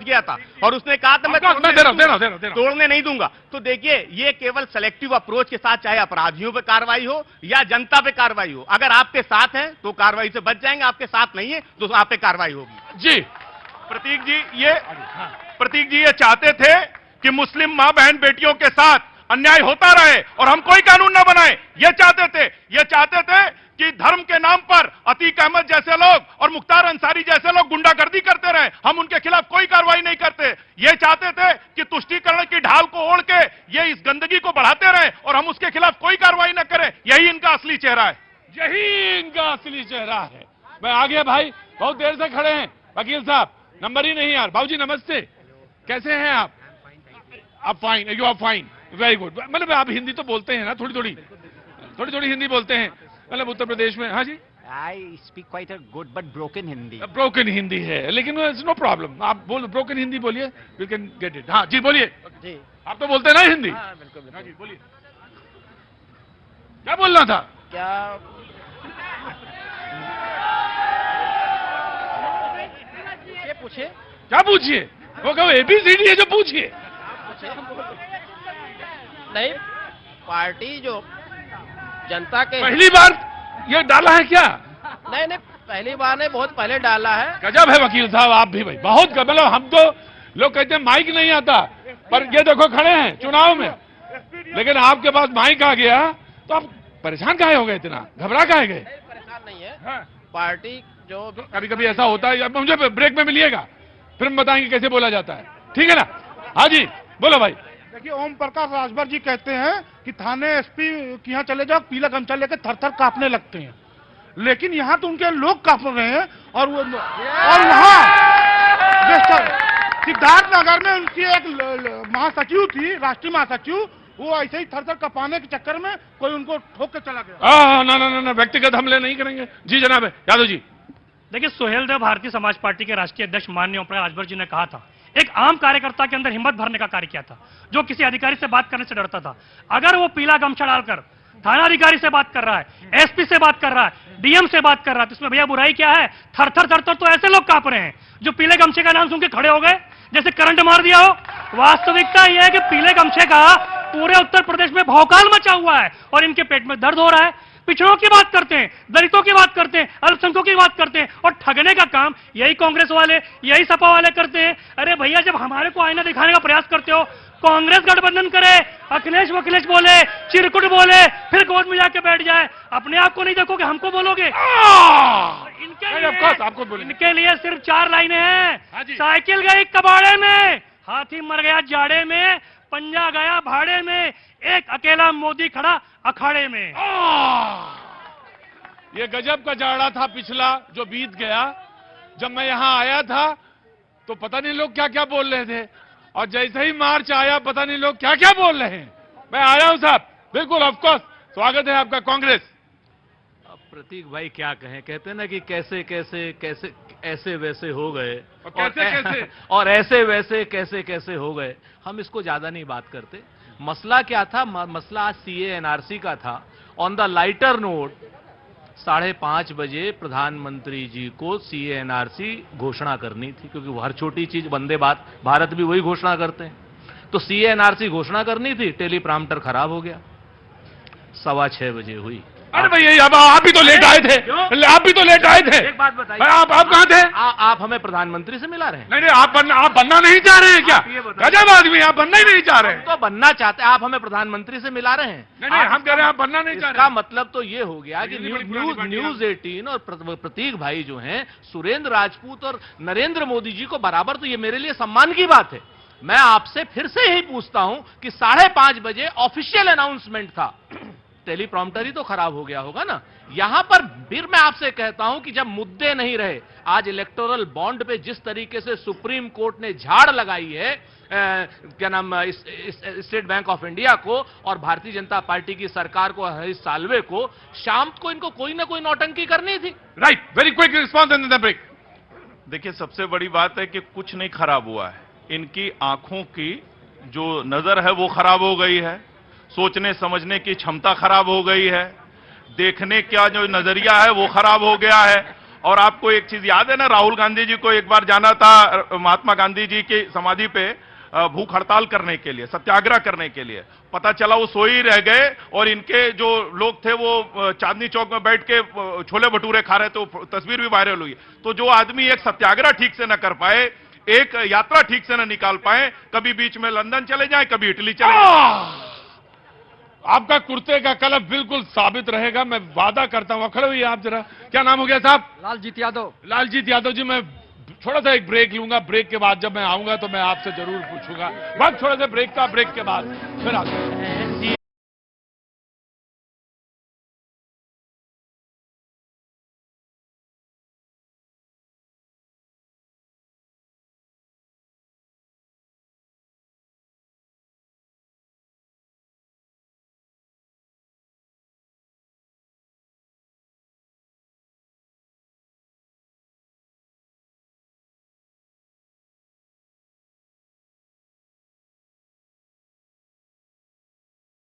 किया था और उसने कहा था मैं तोड़ने नहीं दूंगा। तो देखिए ये केवल सेलेक्टिव अप्रोच के साथ, चाहे अपराधियों पे कार्रवाई हो या जनता पे कार्रवाई हो, अगर आपके साथ है तो कार्रवाई से बच जाएंगे, आपके साथ नहीं है तो आप पे कार्रवाई होगी। जी प्रतीक जी ये चाहते थे कि मुस्लिम मां बहन बेटियों के साथ अन्याय होता रहे और हम कोई कानून न बनाए, ये चाहते थे कि धर्म के नाम पर अतीक अहमद जैसे लोग और मुख्तार अंसारी जैसे लोग गुंडागर्दी करते रहे, हम उनके खिलाफ कोई कार्रवाई नहीं करते। ये चाहते थे कि तुष्टीकरण की ढाल को ओढ़ के ये इस गंदगी को बढ़ाते रहे और हम उसके खिलाफ कोई कार्रवाई न करें। यही इनका असली चेहरा है। मैं आ गया भाई, बहुत देर से खड़े हैं वकील साहब, नंबर ही नहीं यार। बाबूजी नमस्ते, कैसे हैं आप? Fine, you are fine, very good. मतलब आप हिंदी तो बोलते हैं ना, थोड़ी थोड़ी हिंदी बोलते हैं, मतलब उत्तर प्रदेश में। हाँ जी, I speak quite a good but broken Hindi. Broken Hindi है लेकिन इट्स नो प्रॉब्लम, आप बोल ब्रोकन हिंदी बोलिए, वी कैन गेट इट। हाँ जी बोलिए जी, आप तो बोलते हैं ना हिंदी। हाँ बिल्कुल। हाँ जी बोलिए, क्या बोलना था? क्या पूछे? क्या पूछिए? वो कहो ABCD है जो पूछिए। नहीं, पार्टी जो जनता के पहली बार ये डाला है क्या? नहीं, पहली बार नहीं, बहुत पहले डाला है। गजब है वकील साहब, आप भी भाई बहुत मतलब, हम तो लोग कहते हैं माइक नहीं आता, पर ये देखो खड़े हैं चुनाव में, लेकिन आपके पास माइक आ गया तो आप परेशान काहे हो गए, इतना घबरा काहे गए? परेशान नहीं है। हाँ। पार्टी जो कभी कभी ऐसा होता है, मुझे ब्रेक में मिलिएगा फिर हम बताएंगे कैसे बोला जाता है, ठीक है ना? हाँ जी बोलो भाई। देखिए ओम प्रकाश राजभर जी कहते हैं कि थाने SP के यहाँ चले जाओ, पीला गमछा लेकर थर-थर कांपने लगते हैं, लेकिन यहाँ तो उनके लोग कांप रहे हैं। और वहाँ सिद्धार्थ नगर में उनकी एक महासचिव थी, राष्ट्रीय महासचिव, वो ऐसे ही थर-थर कपाने के चक्कर में कोई उनको ठोक के चला गया। ना व्यक्तिगत हमले नहीं करेंगे। जी जनाब यादव जी। देखिए सुहेल देव भारतीय समाज पार्टी के राष्ट्रीय अध्यक्ष माननीय ओम प्रकाश राजभर जी ने कहा था, एक आम कार्यकर्ता के अंदर हिम्मत भरने का कार्य किया था, जो किसी अधिकारी से बात करने से डरता था। अगर वो पीला गमछा डालकर थानाधिकारी से बात कर रहा है, SP से बात कर रहा है, DM से बात कर रहा है, तो इसमें भैया बुराई क्या है? थर-थर तो ऐसे लोग कांप रहे हैं जो पीले गमछे का नाम सुन के खड़े हो गए जैसे करंट मार दिया हो। वास्तविकता यह है कि पीले गमछे का पूरे उत्तर प्रदेश में भौकाल मचा हुआ है और इनके पेट में दर्द हो रहा है। पिछड़ों की बात करते हैं, दलितों की बात करते हैं, अल्पसंख्यकों की बात करते हैं और ठगने का काम यही कांग्रेस वाले, यही सपा वाले करते हैं। अरे भैया जब हमारे को आईना दिखाने का प्रयास करते हो, कांग्रेस गठबंधन करे, अखिलेश वखिलेश बोले, चिरकुट बोले, फिर गोद में जाके बैठ जाए, अपने आप को नहीं देखोगे, हमको बोलोगे। इनके लिए सिर्फ 4 लाइनें हैं। साइकिल गई कबाड़े में, हाथी मर गया जाड़े में, पंजा गया भाड़े में, एक अकेला मोदी खड़ा अखाड़े में। ये गजब का जाड़ा था पिछला जो बीत गया। जब मैं यहां आया था तो पता नहीं लोग क्या क्या बोल रहे थे, और जैसे ही मार्च आया पता नहीं लोग क्या क्या बोल रहे हैं। मैं आया हूं साहब, बिल्कुल ऑफ कोर्स स्वागत है आपका कांग्रेस। अब प्रतीक भाई क्या कहें, कहते हैं ना कि कैसे कैसे कैसे ऐसे वैसे हो गए और ऐसे वैसे कैसे कैसे हो गए। हम इसको ज्यादा नहीं बात करते। मसला क्या था? मसला आज CA NRC का था। ऑन द लाइटर नोट 5:30 बजे प्रधानमंत्री जी को CA NRC घोषणा करनी थी, क्योंकि वो हर छोटी चीज वंदे भारत भी वही घोषणा करते हैं। तो CA NRC घोषणा करनी थी, टेलीप्रॉम्प्टर खराब हो गया, 6:15 बजे हुई। अरे भैया आप भी तो लेट आए थे, आप भी तो लेट आए थे। एक बात बताइए, आप कहां थे? आप हमें प्रधानमंत्री से मिला रहे हैं? नहीं आप बनना नहीं चाह रहे हैं क्या? गजब आदमी, आप बनना ही नहीं चाह रहे हैं। तो बनना चाहते हैं, आप हमें प्रधानमंत्री से मिला रहे हैं? नहीं हम कह रहे हैं आप बनना नहीं चाह रहे। इसका मतलब तो ये हो गया कि न्यूज 18 और प्रतीक भाई जो हैं, सुरेंद्र राजपूत और नरेंद्र मोदी जी को बराबर, तो ये मेरे लिए सम्मान की बात है। मैं आपसे फिर से ही पूछता हूं कि 5:30 बजे ऑफिशियल अनाउंसमेंट था, टेलीप्रॉम्प्टर ही तो खराब हो गया होगा ना। यहां पर फिर मैं आपसे कहता हूं कि जब मुद्दे नहीं रहे, आज इलेक्टोरल बॉन्ड पे जिस तरीके से सुप्रीम कोर्ट ने झाड़ लगाई है क्या नाम स्टेट बैंक ऑफ इंडिया को और भारतीय जनता पार्टी की सरकार को, हरीश साल्वे को, शाम को इनको कोई ना कोई नौटंकी करनी थी। Right, very quick response in the break. देखिए सबसे बड़ी बात है कि कुछ नहीं खराब हुआ है, इनकी आंखों की जो नजर है वो खराब हो गई है, सोचने समझने की क्षमता खराब हो गई है, देखने का जो नजरिया है वो खराब हो गया है, और आपको एक चीज याद है ना, राहुल गांधी जी को एक बार जाना था महात्मा गांधी जी की समाधि पे भूख हड़ताल करने के लिए, सत्याग्रह करने के लिए। पता चला वो सो ही रह गए और इनके जो लोग थे वो चांदनी चौक में बैठ के छोले भटूरे खा रहे थे, वो तस्वीर भी वायरल हुई। तो जो आदमी एक सत्याग्रह ठीक से न कर पाए, एक यात्रा ठीक से न निकाल पाए, कभी बीच में लंदन चले जाए, कभी इटली चले जाए। आपका कुर्ते का कलर बिल्कुल साबित रहेगा, मैं वादा करता हूं। खड़े हुई आप जरा, क्या नाम हो गया साहब? लालजीत यादव। लालजीत यादव जी, मैं थोड़ा सा एक ब्रेक लूंगा, ब्रेक के बाद जब मैं आऊंगा तो मैं आपसे जरूर पूछूंगा। बस थोड़ा सा ब्रेक का, ब्रेक के बाद फिर आते हैं।